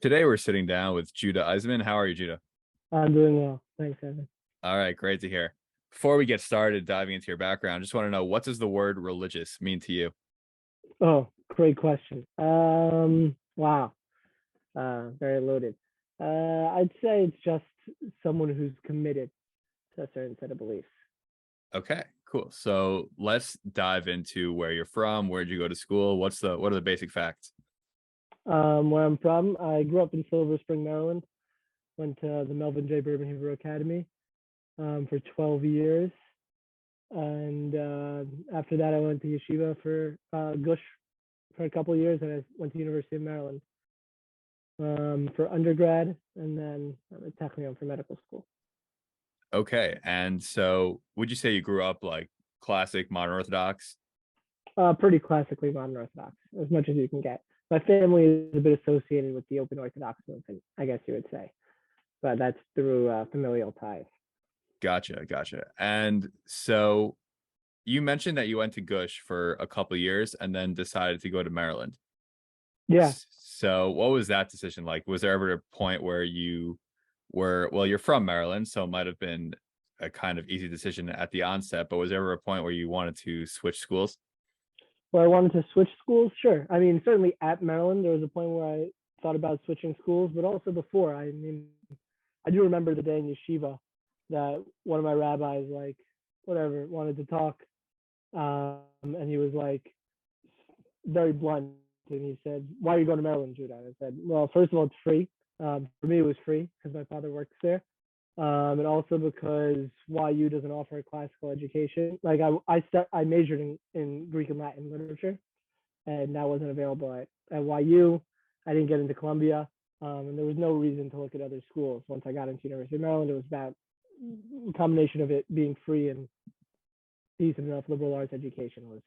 Today we're sitting down with Judah Eisenman. How are you, Judah? I'm doing well. Thanks, Evan. All right, great to hear. Before we get started diving into your background, just want to know, what does the word religious mean to you? Oh, great question. Wow. Very loaded. I'd say it's just someone who's committed to a certain set of beliefs. Okay, cool. So let's dive into where you're from. Where'd you go to school? What are the basic facts? Where I'm from, I grew up in Silver Spring, Maryland. Went to the Melvin J. Bourbon Hebrew Academy for 12 years, and after that, I went to yeshiva for Gush for a couple of years, and I went to University of Maryland for undergrad, and then technically for medical school. Okay, and so would you say you grew up like classic modern Orthodox? Pretty classically modern Orthodox, as much as you can get. My family is a bit associated with the open Orthodox movement, I guess you would say, but that's through familial ties. Gotcha. And so you mentioned that you went to Gush for a couple years and then decided to go to Maryland. Yeah. So what was that decision like? Was there ever a point where you were, well, you're from Maryland, so it might have been a kind of easy decision at the onset, but was there ever a point where you wanted to switch schools? Well, I wanted to switch schools. Sure. I mean, certainly at Maryland, there was a point where I thought about switching schools, but also before. I mean, I do remember the day in yeshiva that one of my rabbis, like, whatever, wanted to talk. And he was like, very blunt, and he said, "Why are you going to Maryland, Judah?" And I said, "Well, first of all, it's free. For me, it was free because my father works there, and also because YU doesn't offer a classical education. Like I majored in Greek and Latin literature, and that wasn't available at YU. I didn't get into Columbia, and there was no reason to look at other schools. Once I got into University of Maryland, it was about a combination of it being free and decent enough liberal arts education was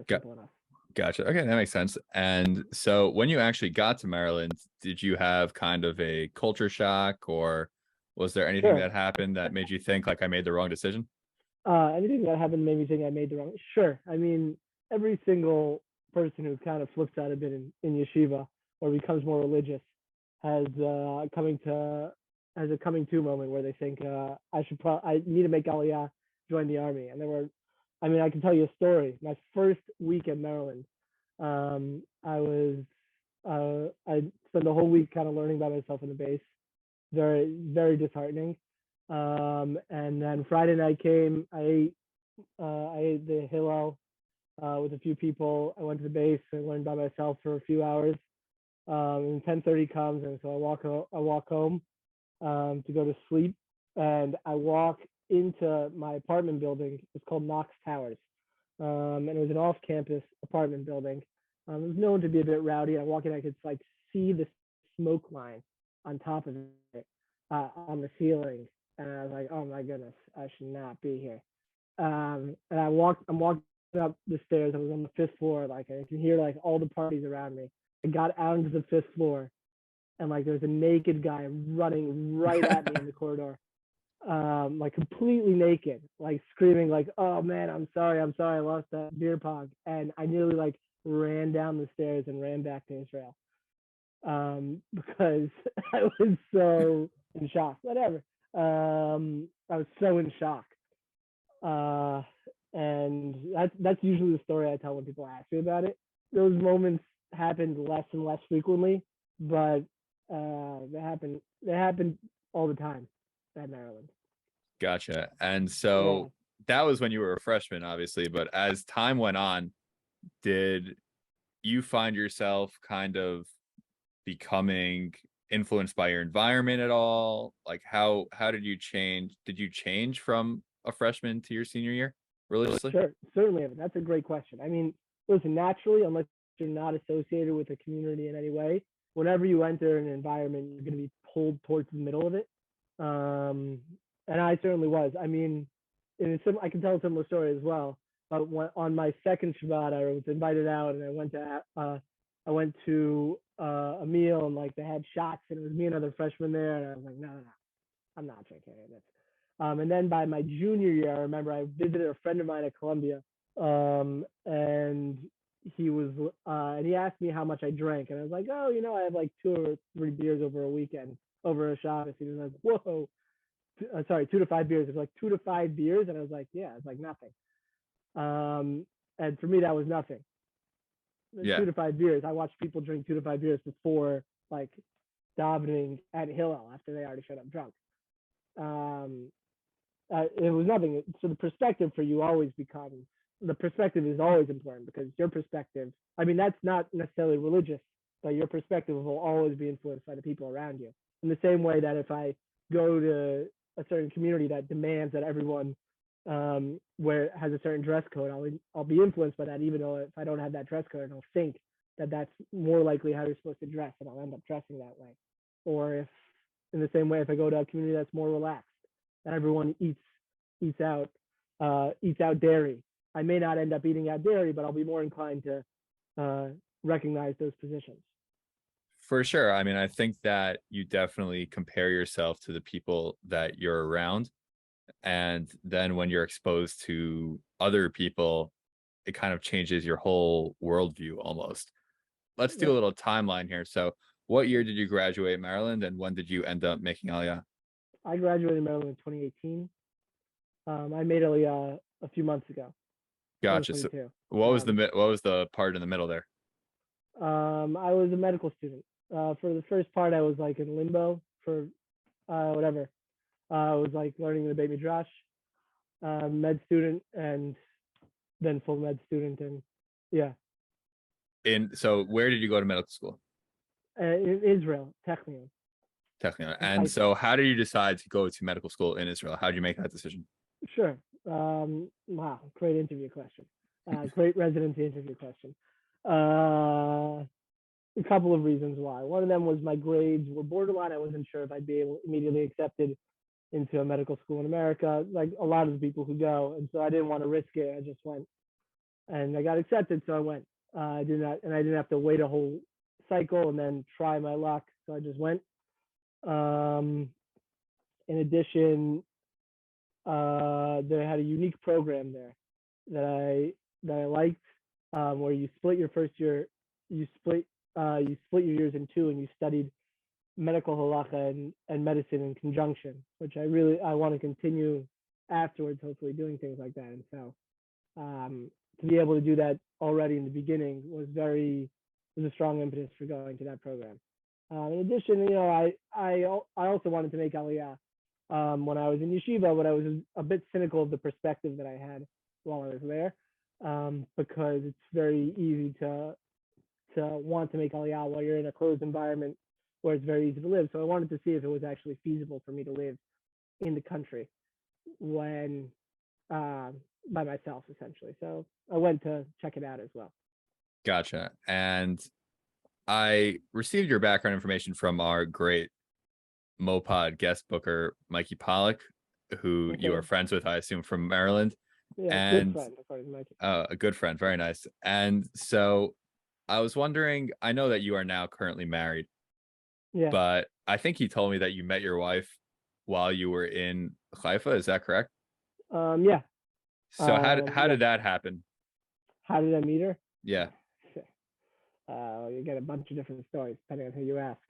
Got, simple enough." gotcha. Okay, that makes sense. And so when you actually got to Maryland, did you have kind of a culture shock, or was there anything Sure. that happened that made you think like I made the wrong decision? Anything that happened made me think I made the wrong. Sure. I mean, every single person who kind of flips out a bit in yeshiva or becomes more religious has a coming to moment where they think I need to make aliyah, join the army. And I mean, I can tell you a story. My first week in Maryland, I spent the whole week kind of learning by myself in the base. Very very disheartening. And then Friday night came. I ate the Hillel with a few people. I went to the base and learned by myself for a few hours. And 10:30 comes, and so I walk home to go to sleep, and I walk into my apartment building. It's called Knox Towers, and it was an off-campus apartment building. It was known to be a bit rowdy. I walk in, I could like see the smoke line on top of it on the ceiling, and I was like, "Oh my goodness, I should not be here." And I'm walking up the stairs. I was on the fifth floor. Like I can hear like all the parties around me. I got out into the fifth floor, and like there's a naked guy running right at me in the corridor, like completely naked, like screaming like, "Oh man, I'm sorry, I lost that beer pong," and I nearly like ran down the stairs and ran back to Israel because I was so in shock. Whatever. I was so in shock. Uh, and that's usually the story I tell when people ask me about it. Those moments happened less and less frequently, but they happen all the time at Maryland. Gotcha. And Yeah. so that was when you were a freshman, obviously, but as time went on, did you find yourself kind of becoming influenced by your environment at all? Like how did you change? Did you change from a freshman to your senior year religiously? Sure, certainly. That's a great question. I mean, listen, naturally, unless you're not associated with a community in any way, whenever you enter an environment, you're going to be pulled towards the middle of it. Um, and I certainly was. I mean, I can tell a similar story as well. But on my second Shabbat, I was invited out, and I went to a meal, and like they had shots, and it was me and another freshman there, and I was like, no, I'm not drinking it. And then by my junior year, I remember I visited a friend of mine at Columbia, and he was and he asked me how much I drank, and I was like, oh, I have like 2 or 3 beers over a weekend, over a Shabbos. He was like, whoa, sorry, 2 to 5 beers. It was like 2 to 5 beers, and I was like, yeah, it's like nothing. And for me, that was nothing. Yeah. 2 to 5 beers. I watched people drink 2 to 5 beers before like davening at Hillel after they already showed up drunk. Um, it was nothing. So the perspective is always important, because your perspective, I mean, that's not necessarily religious, but your perspective will always be influenced by the people around you. In the same way that if I go to a certain community that demands that everyone where has a certain dress code, I'll be influenced by that, even though if I don't have that dress code, I'll think that that's more likely how you're supposed to dress, and I'll end up dressing that way. Or if, in the same way, if I go to a community that's more relaxed, that everyone eats out dairy, I may not end up eating out dairy, but I'll be more inclined to recognize those positions. For sure. I mean, I think that you definitely compare yourself to the people that you're around. And then when you're exposed to other people, it kind of changes your whole worldview almost. Let's do a Yep. little timeline here. So, what year did you graduate Maryland, and when did you end up making aliyah? I graduated in Maryland in 2018. I made aliyah a few months ago, Gotcha. So, 2022. what was the part in the middle there? I was a medical student. For the first part, I was like in limbo for whatever. I was like learning the baby Midrash, med student, and then full med student, and yeah. So, where did you go to medical school? In Israel, Technion. Technically. And so, how did you decide to go to medical school in Israel? How did you make that decision? Sure. Wow, great interview question. Great residency interview question. A couple of reasons why. One of them was my grades were borderline. I wasn't sure if I'd be immediately accepted into a medical school in America, like a lot of the people who go. And so I didn't want to risk it. I just went, and I got accepted, so I went. I didn't have to wait a whole cycle and then try my luck. So I just went. In addition, they had a unique program there that I liked, where you split your first year, you split your years in two, and you studied medical halacha and medicine in conjunction, which I want to continue afterwards, hopefully doing things like that. And so to be able to do that already in the beginning was a strong impetus for going to that program. In addition, I also wanted to make aliyah when I was in yeshiva, but I was a bit cynical of the perspective that I had while I was there, because it's very easy to want to make aliyah while you're in a closed environment where it's very easy to live. So I wanted to see if it was actually feasible for me to live in the country when by myself, essentially. So I went to check it out as well. Gotcha. And I received your background information from our great MoPod guest booker, Mikey Pollock, who you are friends with, I assume, from Maryland. Yeah, and good friend, according to Mikey. A good friend. Very nice. And so I was wondering, I know that you are now currently married. Yeah. But I think he told me that you met your wife while you were in Haifa. Is that correct? Yeah. So how did that happen? How did I meet her? Yeah. You get a bunch of different stories depending on who you ask.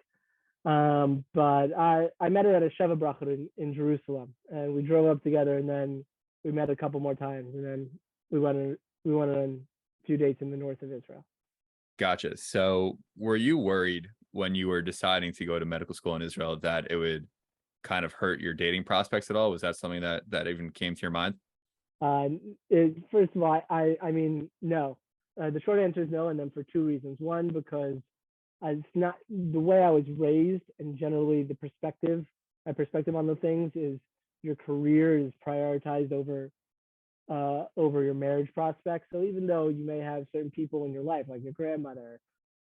But I met her at a Sheva Bracha in Jerusalem, and we drove up together, and then we met a couple more times, and then we went on a few dates in the north of Israel. Gotcha. So were you worried when you were deciding to go to medical school in Israel that it would kind of hurt your dating prospects at all? Was that something that even came to your mind? First of all, I mean, no. The short answer is no, and then for two reasons. One, because it's not the way I was raised, and generally my perspective on the things is your career is prioritized over your marriage prospects. So even though you may have certain people in your life, like your grandmother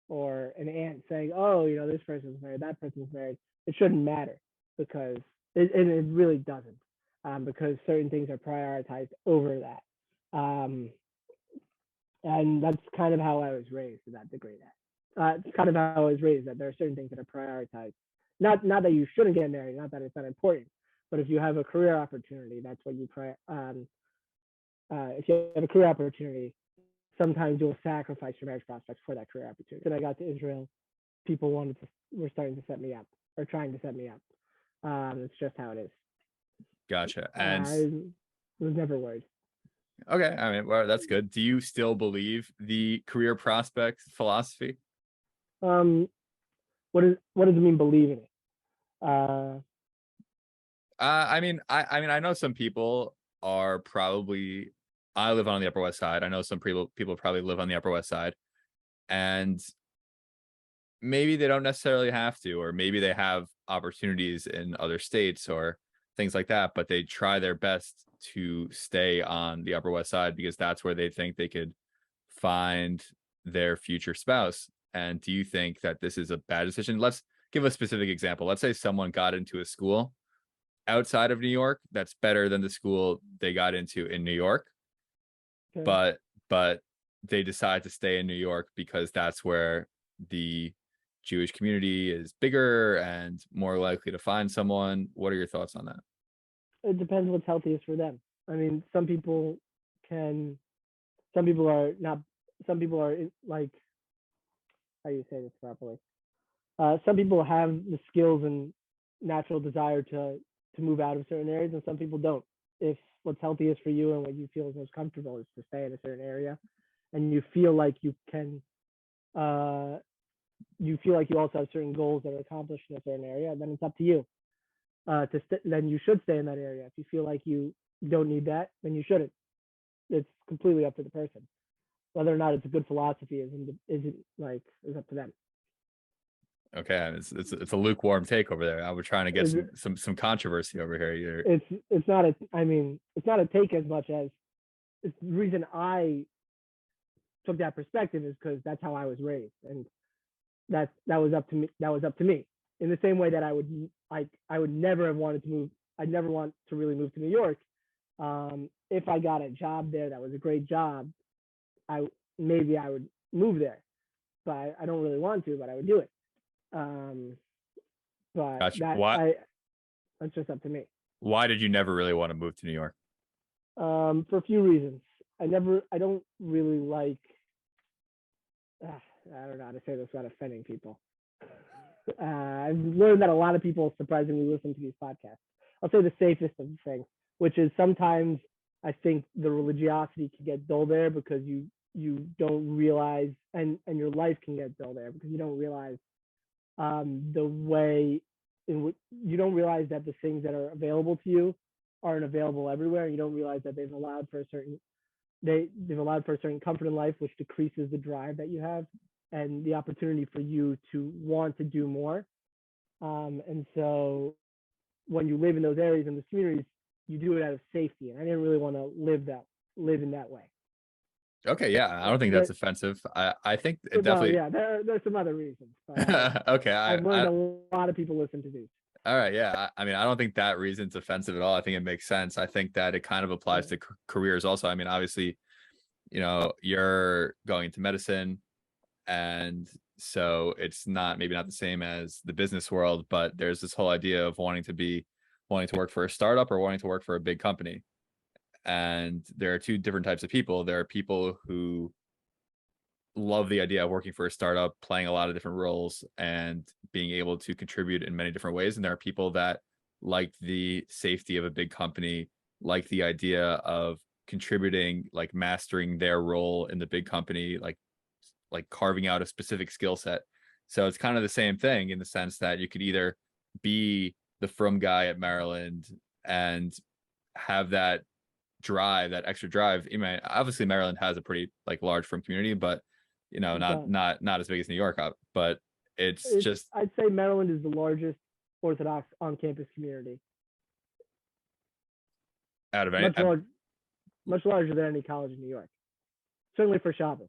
or an aunt, saying, "Oh, this person's married, that person's married," it shouldn't matter, because it really doesn't, because certain things are prioritized over that. And that's kind of how I was raised to that degree. It's kind of how I was raised, that there are certain things that are prioritized. Not that you shouldn't get married, not that it's not important, but if you have a career opportunity, that's what you if you have a career opportunity, sometimes you'll sacrifice your marriage prospects for that career opportunity. When I got to Israel, people were starting to set me up or trying to set me up. It's just how it is. Gotcha. And I was never worried. okay, I mean, well, that's good. Do you still believe the career prospect philosophy? Um, what does it mean believing it? Uh, I mean, I know some people are probably. I live on the Upper West Side. I know some people probably live on the Upper West Side, and maybe they don't necessarily have to, or maybe they have opportunities in other states or things like that, but they try their best to stay on the Upper West Side because that's where they think they could find their future spouse. And do you think that this is a bad decision? Let's give a specific example. Let's say someone got into a school outside of New York that's better than the school they got into in New York, okay. but they decide to stay in New York because that's where the Jewish community is bigger and more likely to find someone. What are your thoughts on that? It depends what's healthiest for them. I mean, some people are not, some people are like, how do you say this properly? Some people have the skills and natural desire to move out of certain areas, and some people don't. If what's healthiest for you and what you feel is most comfortable is to stay in a certain area, and you feel like you can, you feel like you also have certain goals that are accomplished in a certain area, then it's up to you. Then you should stay in that area. If you feel like you don't need that, then you shouldn't. It's completely up to the person. Whether or not it's a good philosophy is up to them. Okay, it's a lukewarm take over there. I was trying to get Is it, some controversy over here. it's not a, I mean, it's not a take as much as it's the reason I took that perspective is because that's how I was raised, and that was up to me. That was up to me. In the same way that I would never have wanted to move. I'd never want to really move to New York. If I got a job there that was a great job, maybe I would move there, but I don't really want to. But I would do it. But Gotcha. that's just up to me. Why did you never really want to move to New York? For a few reasons. I don't really like. I don't know how to say this without offending people. I've learned that a lot of people surprisingly listen to these podcasts. I'll say the safest of the things, which is sometimes I think the religiosity can get dull there because you don't realize, and your life can get dull there because you don't realize the way in which you don't realize that the things that are available to you aren't available everywhere. You don't realize that they've allowed for a certain comfort in life, which decreases the drive that you have and the opportunity for you to want to do more. And so when you live in those areas and those communities, you do it out of safety. And I didn't really want to live in that way. Okay, yeah, I don't think that's offensive. I think it definitely. Yeah, there's some other reasons. Okay, I've learned a lot of people listen to these. All right, yeah. I mean, I don't think that reason's offensive at all. I think it makes sense. I think that it kind of applies to careers also. I mean, obviously, you're going into medicine, and so it's maybe not the same as the business world, but there's this whole idea of wanting to work for a startup or wanting to work for a big company. And there are two different types of people. There are people who love the idea of working for a startup, playing a lot of different roles and being able to contribute in many different ways. And there are people that like the safety of a big company, like the idea of contributing, like mastering their role in the big company, like carving out a specific skill set. So it's kind of the same thing in the sense that you could either be the frum guy at Maryland and have that drive, that extra drive. Obviously Maryland has a pretty large frum community, but not as big as New York, but it's just, I'd say Maryland is the largest Orthodox on-campus community. Out of any, much larger than any college in New York. Certainly for Shabbos.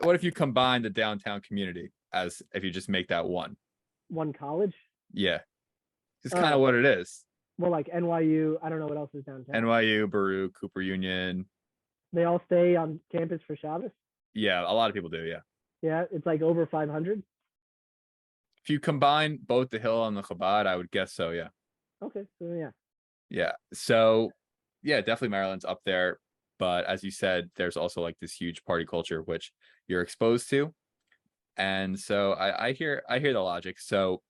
What if you combine the downtown community as if you just make that one college? Yeah, it's kind of what it is. Well, like NYU, I don't know what else is downtown. NYU, Baruch, Cooper Union. They all stay on campus for Shabbos? Yeah, a lot of people do, yeah. Yeah, it's like over 500? If you combine both the Hill and the Chabad, I would guess so, yeah. Okay, so yeah. Yeah, so, yeah, definitely Maryland's up there. but as you said, there's also like this huge party culture which you're exposed to. And so I hear the logic. So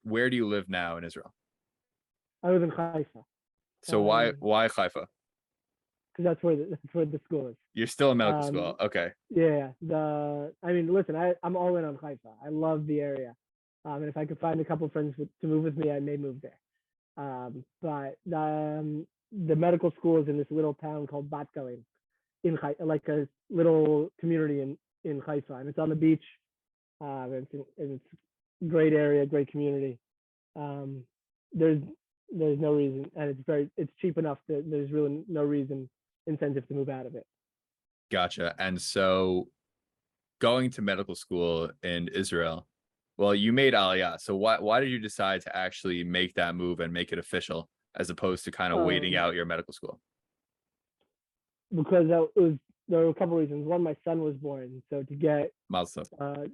where do you live now in Israel? I live in Haifa, So why Haifa? because that's where the school is. You're still in medical school. Um, Okay. yeah, I mean, listen, I'm all in on Haifa. I love the area, and if I could find a couple of friends to move with me, I may move there. But the medical school is in this little town called Bat Galim, like a little community in Haifa, and it's on the beach. It's a great area, great community. Um, there's no reason, and it's cheap enough that there's really no reason incentive to move out of it. Gotcha. And so going to medical school in Israel, well, you made aliyah. So why did you decide to actually make that move and make it official as opposed to kind of waiting Um, out your medical school? because there were a couple reasons. One, my son was born, so to get Mazel tov.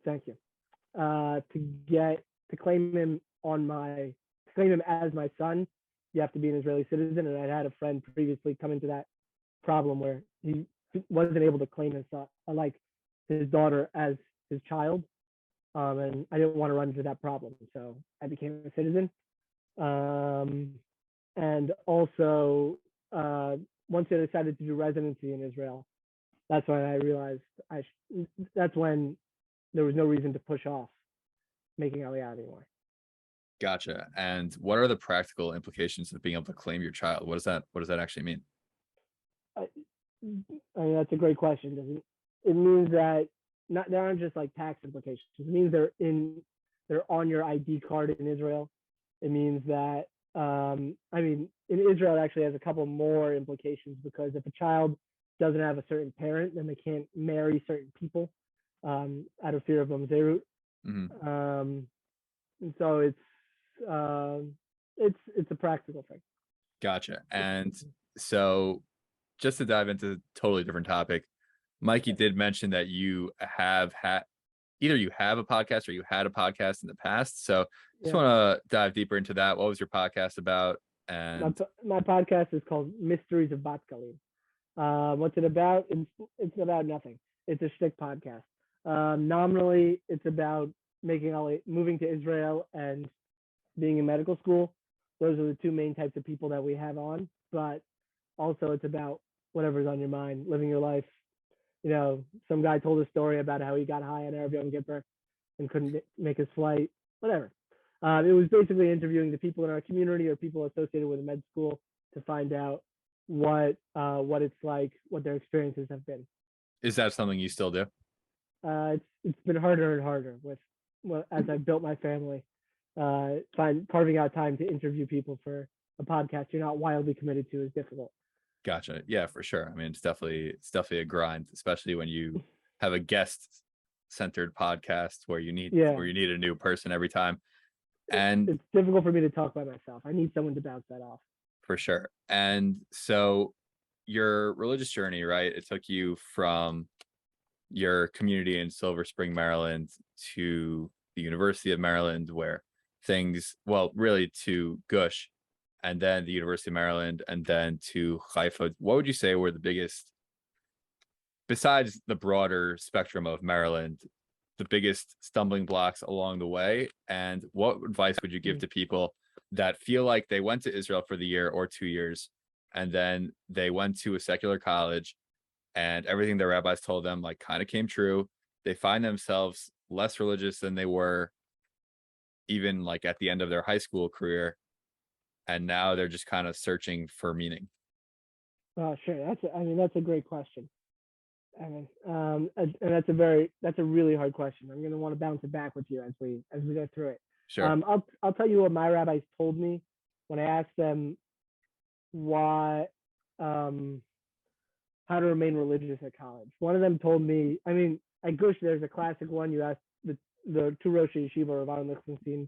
thank you, to claim him as my son, you have to be an Israeli citizen, and I had a friend previously come into that problem where he wasn't able to claim his son, like his daughter as his child, and I didn't want to run into that problem, so I became a citizen. And also, once I decided to do residency in Israel, that's when I realized that's when there was no reason to push off making Aliyah anymore. Gotcha. And what are the practical implications of being able to claim your child? What does that actually mean? I, I mean, that's a great question. Doesn't it means that there aren't just like tax implications. It means they're on your ID card in Israel. It means that I mean, in Israel, it actually has a couple more implications because if a child doesn't have a certain parent, then they can't marry certain people out of fear of mamzerut. Mm-hmm. And so it's a practical thing. Gotcha. And so just to dive into a totally different topic, Mikey did mention that you have had either you have a podcast or you had a podcast in the past. So just Yeah. want to dive deeper into that. What was your podcast about? My, And my podcast is called Mysteries of Bat Galim. What's it about? It's about nothing. It's a shtick podcast. Nominally, it's about moving to Israel and being in medical school. Those are the two main types of people that we have on. But also, it's about whatever's on your mind, living your life. You know, some guy told a story about how he got high on Erev Yom Kippur and couldn't make his flight. Whatever. It was basically interviewing the people in our community or people associated with a med school to find out what it's like, what their experiences have been. is that something you still do? It's been harder and harder as I built my family. Carving out time to interview people for a podcast you're not wildly committed to is difficult. Gotcha. Yeah, for sure. I mean, it's definitely a grind, especially when you have a guest centered podcast where you need a new person every time. And it's difficult for me to talk by myself. I need someone to bounce that off. For sure. And so your religious journey, right? It took you from your community in Silver Spring, Maryland to the University of Maryland, where really to Gush, and then the University of Maryland, and then to Haifa. What would you say were the biggest, besides the broader spectrum of Maryland, the biggest stumbling blocks along the way? And what advice would you give to people that feel like they went to Israel for the year or 2 years, and then they went to a secular college and everything their rabbis told them like kind of came true? They find themselves less religious than they were even like at the end of their high school career, and now they're just kind of searching for meaning. Sure. That's a great question. And that's a really hard question. I'm going to want to bounce it back with you as we go through it. Sure. I'll tell you what my rabbis told me when I asked them why how to remain religious at college. One of them told me, I mean, at Gush, there's a classic one. You ask the two Rosh Yeshiva, Rav Aaron Lichtenstein,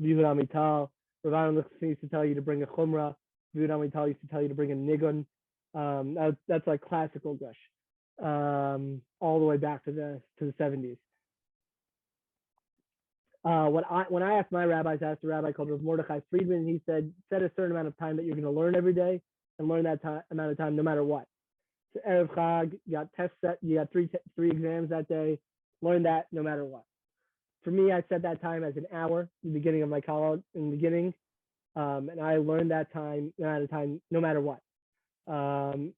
Yehuda Amital. Rav Aaron Lichtenstein used to tell you to bring a chumrah. Yehuda Amital used to tell you to bring a nigun. That's like classical Gush, all the way back to the 70s. When I asked my rabbis, I asked a rabbi called Rav Mordechai Friedman, and he said, set a certain amount of time that you're going to learn every day, and learn that amount of time no matter what. So Erev Chag, you got test set, you got three exams that day. Learn that no matter what. For me, I set that time as an hour in the beginning of my college, and I learned that time amount of time no matter what. Um,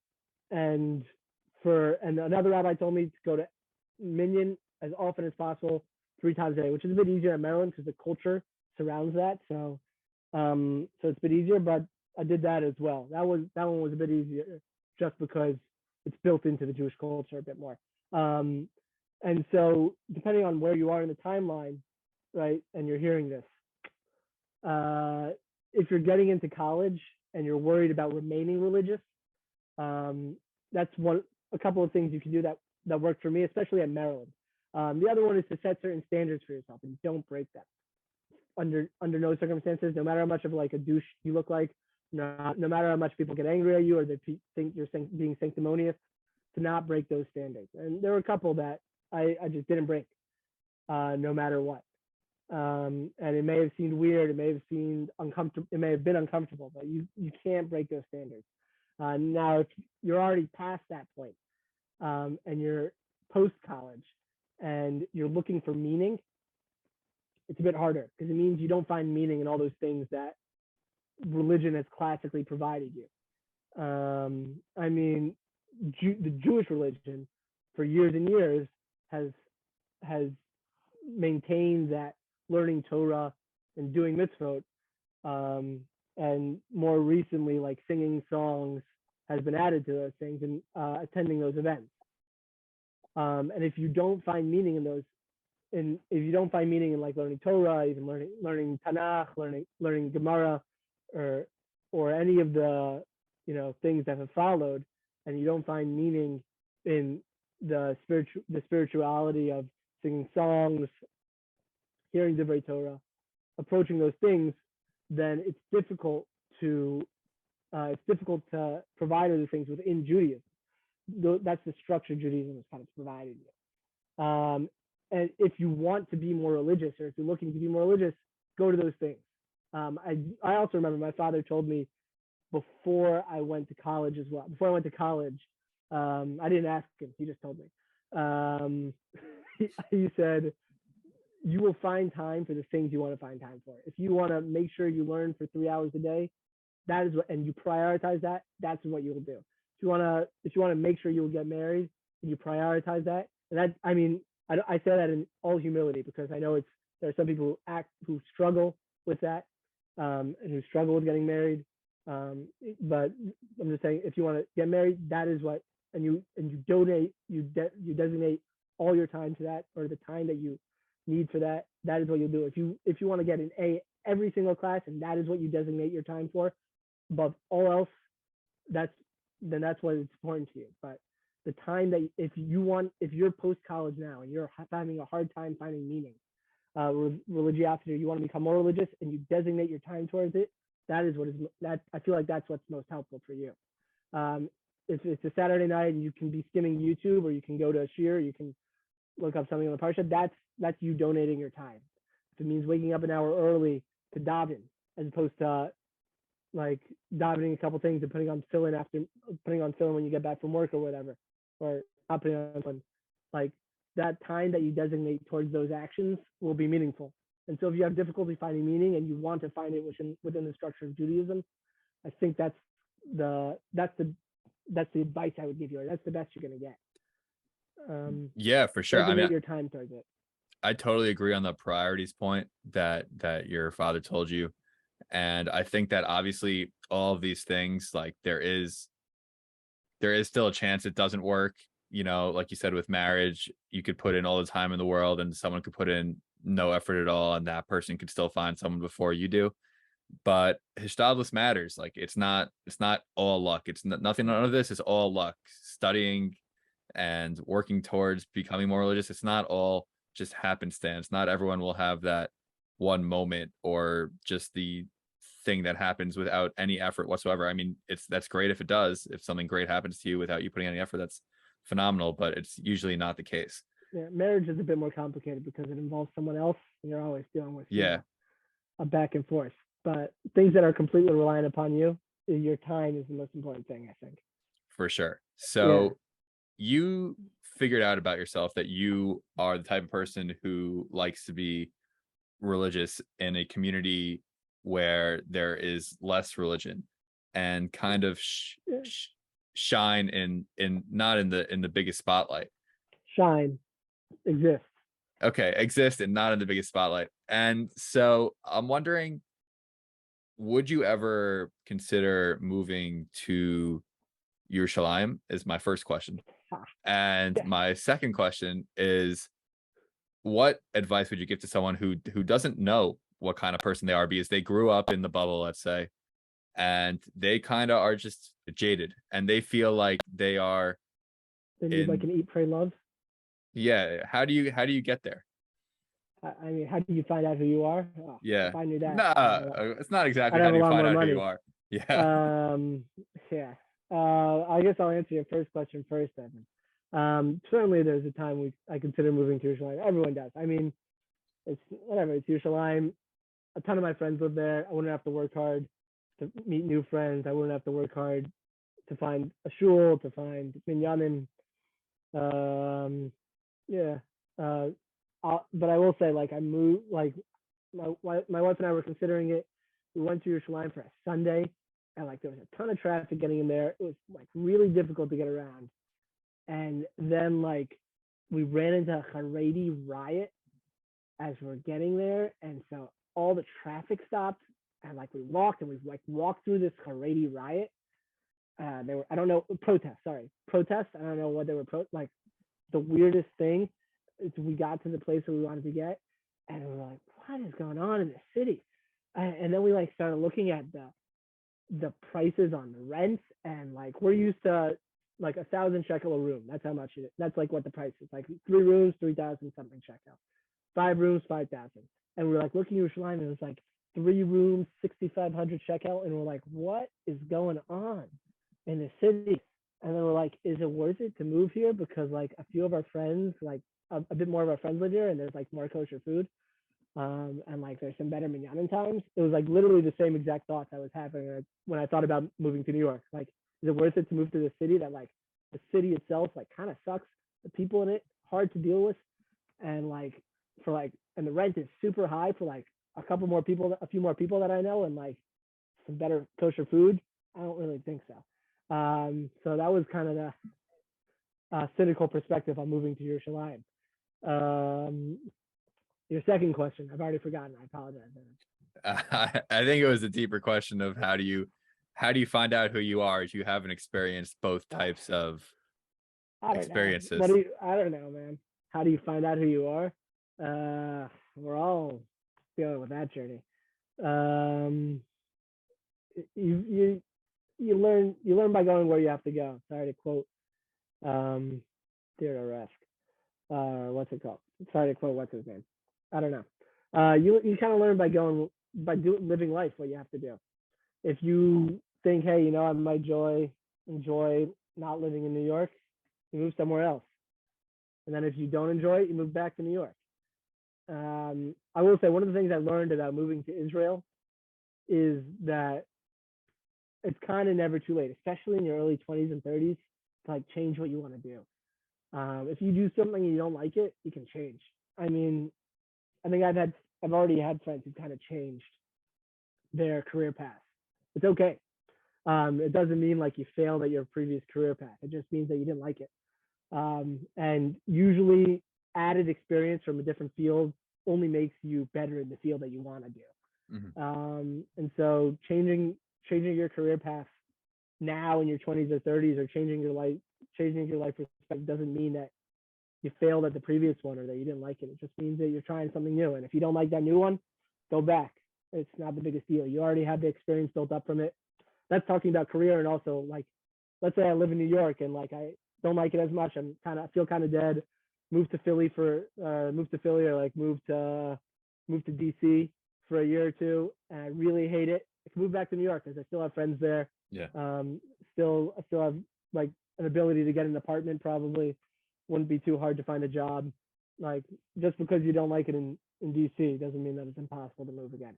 and another rabbi told me to go to Minyan as often as possible, 3 times a day, which is a bit easier in Maryland because the culture surrounds that. So it's a bit easier, but I did that as well. That one was a bit easier just because it's built into the Jewish culture a bit more. And so depending on where you are in the timeline, right, and you're hearing this, if you're getting into college and you're worried about remaining religious, that's a couple of things you can do that worked for me, especially at Maryland. The other one is to set certain standards for yourself and don't break them under no circumstances, no matter how much of like a douche you look like, no matter how much people get angry at you or they think you're being sanctimonious, to not break those standards. And there were a couple that I just didn't break, no matter what. And it may have seemed weird, it may have seemed uncomfortable, it may have been uncomfortable, but you can't break those standards. Now, if you're already past that point, and you're post college and you're looking for meaning, it's a bit harder because it means you don't find meaning in all those things that religion has classically provided you. I mean, the Jewish religion for years and years has maintained that learning Torah and doing mitzvot, and more recently, like singing songs has been added to those things, and attending those events. And if you don't find meaning in those, and if you don't find meaning in like learning Torah, even learning Tanakh, learning Gemara, or any of the things that have followed, and you don't find meaning in the spirituality of singing songs, hearing Divrei Torah, approaching those things, then it's difficult to provide other things within Judaism. That's the structure Judaism has kind of provided you. And if you want to be more religious, or if you're looking to be more religious, go to those things. I also remember my father told me before I went to college as well. Before I went to college, I didn't ask him; he just told me. He said, "You will find time for the things you want to find time for. If you want to make sure you learn for 3 hours a day, that is what, and you prioritize that. That's what you will do. If you want to make sure you will get married, and you prioritize that, and that, I mean, I say that in all humility because I know there are some people who struggle with that, and who struggle with getting married. But I'm just saying, if you want to get married, that is what, and you donate, you designate all your time to that, or the time that you need for that. That is what you'll do. If you want to get an A every single class, and that is what you designate your time for, above all else, that's what is important to you. But the time that if you're post college now and you're having a hard time finding meaning, religiosity, you want to become more religious, and you designate your time towards it, that is what is that. I feel like that's what's most helpful for you. If it's a Saturday night and you can be skimming YouTube, or you can go to a shir, you can look up something on the parsha, that's you donating your time. If it means waking up an hour early to daven, as opposed to like davening a couple things and putting on fill-in when you get back from work or whatever, or not putting on, like that time that you designate towards those actions will be meaningful. And so if you have difficulty finding meaning and you want to find it within the structure of Judaism, I think that's the advice I would give you. Or that's the best you're going to get. Yeah, for sure. Designate your time towards it. I totally agree on the priorities point that your father told you. And I think that obviously all of these things, like there is still a chance it doesn't work. Like you said, with marriage, you could put in all the time in the world and someone could put in no effort at all, and that person could still find someone before you do. But hishtadlus matters. Like it's not all luck. It's nothing. None of this is all luck. Studying and working towards becoming more religious, it's not all just happenstance. Not everyone will have that one moment or just the thing that happens without any effort whatsoever. I mean, that's great if it does. If something great happens to you without you putting any effort, that's phenomenal, but it's usually not the case. Yeah, marriage is a bit more complicated because it involves someone else, and you're always dealing with a back and forth. But things that are completely reliant upon you, your time is the most important thing, I think. For sure. Yeah. So you figured out about yourself that you are the type of person who likes to be religious in a community where there is less religion, and kind of Yeah. shine in not in the biggest spotlight. Shine exists. Okay, exist and not in the biggest spotlight. And so I'm wondering, would you ever consider moving to Yerushalayim? Is my first question. Ha. And Yeah. my second question is, what advice would you give to someone who doesn't know what kind of person they are, because they grew up in the bubble, let's say, and they kind of are just jaded and they feel like they are They need like in, an eat, pray, love. yeah, how do you get there? I mean, how do you find out who you are? Oh, Yeah. if I knew that, Nah, it's not I'd exactly how have do a you lot find more out who you money. are. Yeah. Yeah. I guess I'll answer your first question first, Evan. Certainly, there's a time I consider moving to Yerushalayim. Everyone does. I mean, it's whatever. It's Yerushalayim. A ton of my friends live there. I wouldn't have to work hard to meet new friends. I wouldn't have to work hard to find a shul, to find minyanim. Um, yeah. Uh, but I will say, like, I moved, like, my wife and I were considering it. We went to Yerushalayim for a Sunday, and like there was a ton of traffic getting in there. It was like really difficult to get around. And then like we ran into a Haredi riot as we're getting there, and so all the traffic stopped, and like we like walked through this Haredi riot. They were, I don't know, protest. Sorry, protest. I don't know what they were like. The weirdest thing is we got to the place where we wanted to get, and we were like, what is going on in this city? And then we like started looking at the prices on the rents, and like we're used to like 1,000 shekel a room. That's how much it is. That's like what the price is. Like 3 rooms, 3,000 something shekel. 5 rooms, 5,000. And we were like looking at Yerushalayim, and it was like 3 rooms, 6,500 shekel, and we're like, what is going on in the city? And then we're like, is it worth it to move here? Because like a few of our friends, like a bit more of our friends live here, and there's like more kosher food. And like there's some better minyanim times. It was like literally the same exact thoughts I was having when I thought about moving to New York. Like, is it worth it to move to the city that like the city itself like kind of sucks, the people in it hard to deal with, and like for like and the rent is super high for like a few more people that I know, and like some better kosher food. I don't really think so. So that was kind of the cynical perspective on moving to Yerushalayim. Um, your second question, I've already forgotten. I apologize. I think it was a deeper question of how do you find out who you are if you haven't experienced both types of I don't know. experiences? I don't know, man. How do you find out who you are? We're all dealing with that journey. Um, you learn by going where you have to go. Sorry to quote Theodore Resk. What's it called? Sorry to quote what's his name. I don't know. You kind of learn by living life what you have to do. If you think, hey, I might enjoy not living in New York, you move somewhere else. And then if you don't enjoy it, you move back to New York. I will say one of the things I learned about moving to Israel is that it's kind of never too late, especially in your early 20s and 30s, to like change what you want to do. If you do something and you don't like it, you can change. I mean, I think I've already had friends who kind of changed their career path. It's okay. It doesn't mean like you failed at your previous career path. It just means that you didn't like it. And usually added experience from a different field only makes you better in the field that you want to do. Mm-hmm. And so changing your career path now in your 20s or 30s, or changing your life perspective, doesn't mean that you failed at the previous one or that you didn't like it. It just means that you're trying something new. And if you don't like that new one, go back. It's not the biggest deal. You already have the experience built up from it. That's talking about career. And also, like, let's say I live in New York and like I don't like it as much. I feel kind of dead. Move to Philly or like move to DC for a year or two, and I really hate it. I can move back to New York because I still have friends there. Yeah. I still have like an ability to get an apartment. Probably wouldn't be too hard to find a job. Like, just because you don't like it in DC doesn't mean that it's impossible to move again.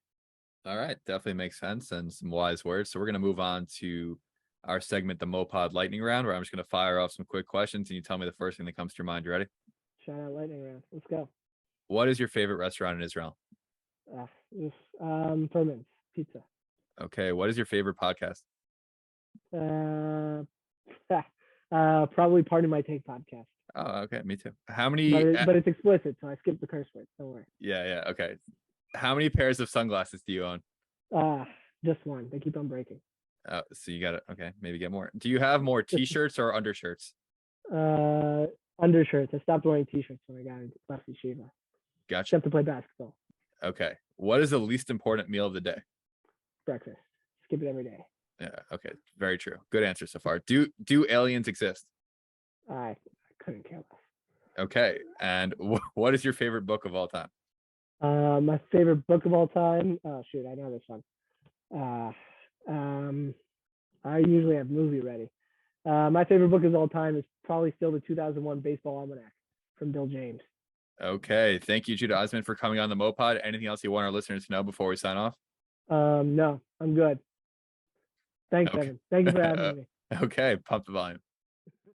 All right, definitely makes sense and some wise words. So we're gonna move on to our segment, the MoPod Lightning Round, where I'm just gonna fire off some quick questions and you tell me the first thing that comes to your mind. You ready? Shout out lightning round. Let's go. What is your favorite restaurant in Israel? This Furman's Pizza. Okay, what is your favorite podcast? Uh, Probably Pardon My Take podcast. Oh, okay, me too. How many? But it's explicit, so I skipped the curse words. Don't worry. Yeah, okay. How many pairs of sunglasses do you own? Just one. They keep on breaking. So you got to okay, maybe get more. Do you have more t-shirts or undershirts? Undershirts. I stopped wearing t-shirts when I got into left yeshiva. Gotcha. Except to play basketball. Okay. What is the least important meal of the day? Breakfast. Skip it every day. Yeah. Okay. Very true. Good answer so far. Do aliens exist? I couldn't care less. Okay. And what is your favorite book of all time? My favorite book of all time. Oh shoot, I know this one. I usually have movie ready. My favorite book of all time is probably still the 2001 Baseball Almanac from Bill James. Okay. Thank you, Judah Eisenman, for coming on the MoPod. Anything else you want our listeners to know before we sign off? No, I'm good. Thanks, Okay. Evan. Thank you for having me. Okay. Pump the volume.